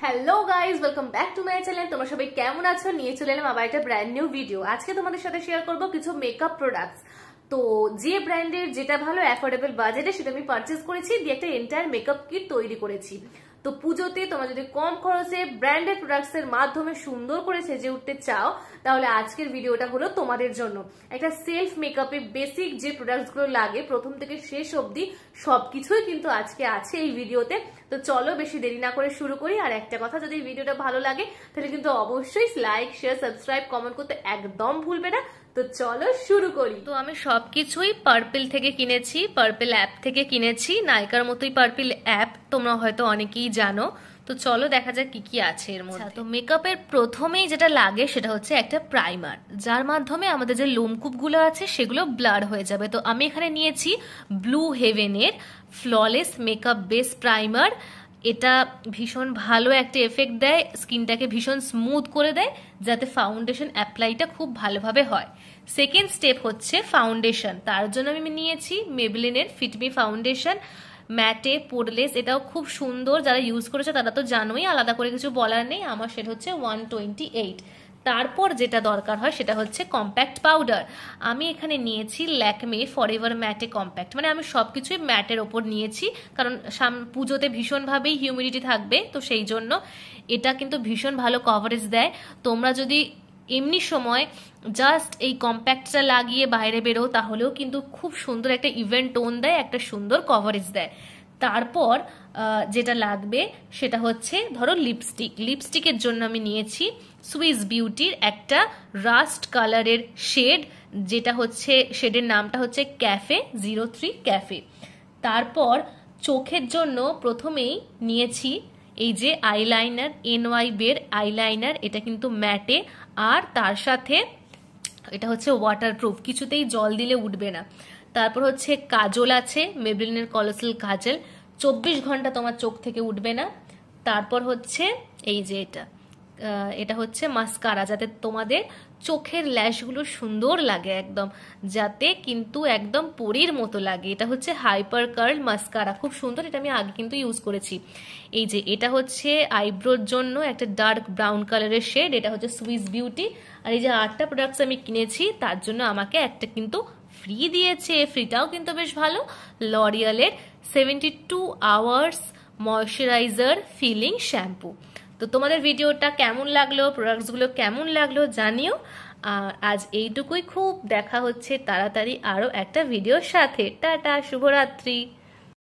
Hello guys, welcome back to my channel. তোমরা সবাই কেমন আছো? নিয়ে চলে এলাম আবার একটা ব্র্যান্ড নিউ ভিডিও। আজকে তোমাদের সাথে শেয়ার করবো কিছু মেকআপ প্রোডাক্টস। তো যে ব্র্যান্ডের যেটা ভালো অ্যাফোর্ডেবল বাজেটে সেটা আমি পারচেস করেছি, দিয়ে একটা এন্টায়ার মেকআপ কিট তৈরি করেছি। তো পুজোতে তোমরা যদি কম খরচে ব্র্যান্ডেড প্রোডাক্টস এর মাধ্যমে সুন্দর করে সেজে উঠতে চাও, তাহলে আজকের ভিডিওটা হলো তোমাদের জন্য। একটা সেলফ মেকআপে বেসিক যে প্রোডাক্টস গুলো লাগে প্রথম থেকে শেষ অবধি সবকিছুই কিন্তু আজকে আছে এই ভিডিওতে। তো চলো বেশি দেরি না করে শুরু করি। আর একটা কথা, যদি এই ভিডিওটা ভালো লাগে তাহলে কিন্তু অবশ্যই লাইক, শেয়ার, সাবস্ক্রাইব, কমেন্ট করতে একদম ভুলবে না। তো চলো শুরু করি। তো আমি সবকিছুই পার্পল থেকে কিনেছি, পার্পল অ্যাপ থেকে কিনেছি। নাইকার মতোই পার্পল অ্যাপ, তোমরা হয়তো অনেকেই জানো। তো চলো দেখা যাক কি কি আছে এর মধ্যে। তো মেকআপের প্রথমেই যেটা লাগে সেটা হচ্ছে একটা প্রাইমার, যার মাধ্যমে আমাদের যে লোমকূপগুলো আছে সেগুলো ব্লার হয়ে যাবে। তো আমি এখানে নিয়েছি ব্লু হেভেনের ফ্ললেস মেকআপ বেস প্রাইমার। এটা ভীষণ ভালো একটা এফেক্ট দেয়, স্কিনটাকে ভীষণ স্মুথ করে দেয়, যাতে ফাউন্ডেশন অ্যাপ্লাইটা খুব ভালোভাবে হয়। সেকেন্ড স্টেপ হচ্ছে ফাউন্ডেশন। তার জন্য আমি নিয়েছি মেবলিনের ফিটমি ফাউন্ডেশন ম্যাটে পোরলেস। এটাও খুব সুন্দর, যারা ইউজ করেছে তারা তো জানোই, আলাদা করে কিছু বলার নেই। আমার সেটা হচ্ছে 128। তারপর যেটা দরকার হয় সেটা হচ্ছে কম্প্যাক্ট পাউডার। আমি এখানে নিয়েছি ল্যাকমে ফরএভার ম্যাটে কম্প্যাক্ট। মানে আমি সবকিছুই ম্যাটের ওপর নিয়েছি, কারণ পুজোতে ভীষণভাবেই হিউমিডিটি থাকবে, তো সেই জন্য এটা কিন্তু ভীষণ ভালো কভারেজ দেয়। তোমরা যদি এমনি সময় জাস্ট এই কম্প্যাক্টটা লাগিয়ে বাইরে বেরো, তাহলেও কিন্তু খুব সুন্দর একটা ইভেন্ট টোন দেয়, একটা সুন্দর কভারেজ দেয়। তারপর যেটা লাগবে সেটা হচ্ছে ধরো লিপস্টিক। লিপস্টিকের জন্য আমি নিয়েছি সুইস বিউটির একটা রাস্ট কালারের শেড, যেটা হচ্ছে শেডের নামটা হচ্ছে ক্যাফে 03 ক্যাফে। তারপর চোখের জন্য প্রথমেই নিয়েছি এই যে আইলাইনার, NY বের আইলাইনার। এটা কিন্তু ম্যাটে, আর তার সাথে এটা হচ্ছে ওয়াটারপ্রুফ, কিছুতেই জল দিলে উঠবে না। তারপর হচ্ছে কাজল আছে, মেবলিনের কলোসাল কাজল, 24 ঘন্টা তোমার চোখ থেকে উঠবে না। তারপর হচ্ছে এই যে এটা হচ্ছে মাস্কারা, যাতে তোমাদের চোখের ল্যাশগুলো সুন্দর লাগে একদম, যাতে কিন্তু একদম পরীর মতো লাগে। এটা হচ্ছে হাইপার কার্ল মাস্কারা, খুব সুন্দর। এটা আমি আগে কিন্তু ইউজ করেছি। এই যে এটা হচ্ছে আইব্রোর জন্য একটা ডার্ক ব্রাউন কালারের শেড, এটা হচ্ছে সুইস বিউটি। আর এই যে 8টা প্রোডাক্টস আমি কিনেছি, তার জন্য আমাকে একটা কিন্তু ফ্রি দিয়েছে। ফ্রিটাও কিন্তু বেশ ভালো, লরিয়ালের 72 আওয়ার্স ময়শ্চারাইজার ফিলিং শ্যাম্পু। তো তোমাদের ভিডিওটা কেমন লাগলো, প্রোডাক্টসগুলো কেমন লাগলো জানিও। আর আজ এইটুকুই, খুব দেখা হচ্ছে তাড়াতাড়ি আরও একটা ভিডিওর সাথে। টাটা, শুভরাত্রি।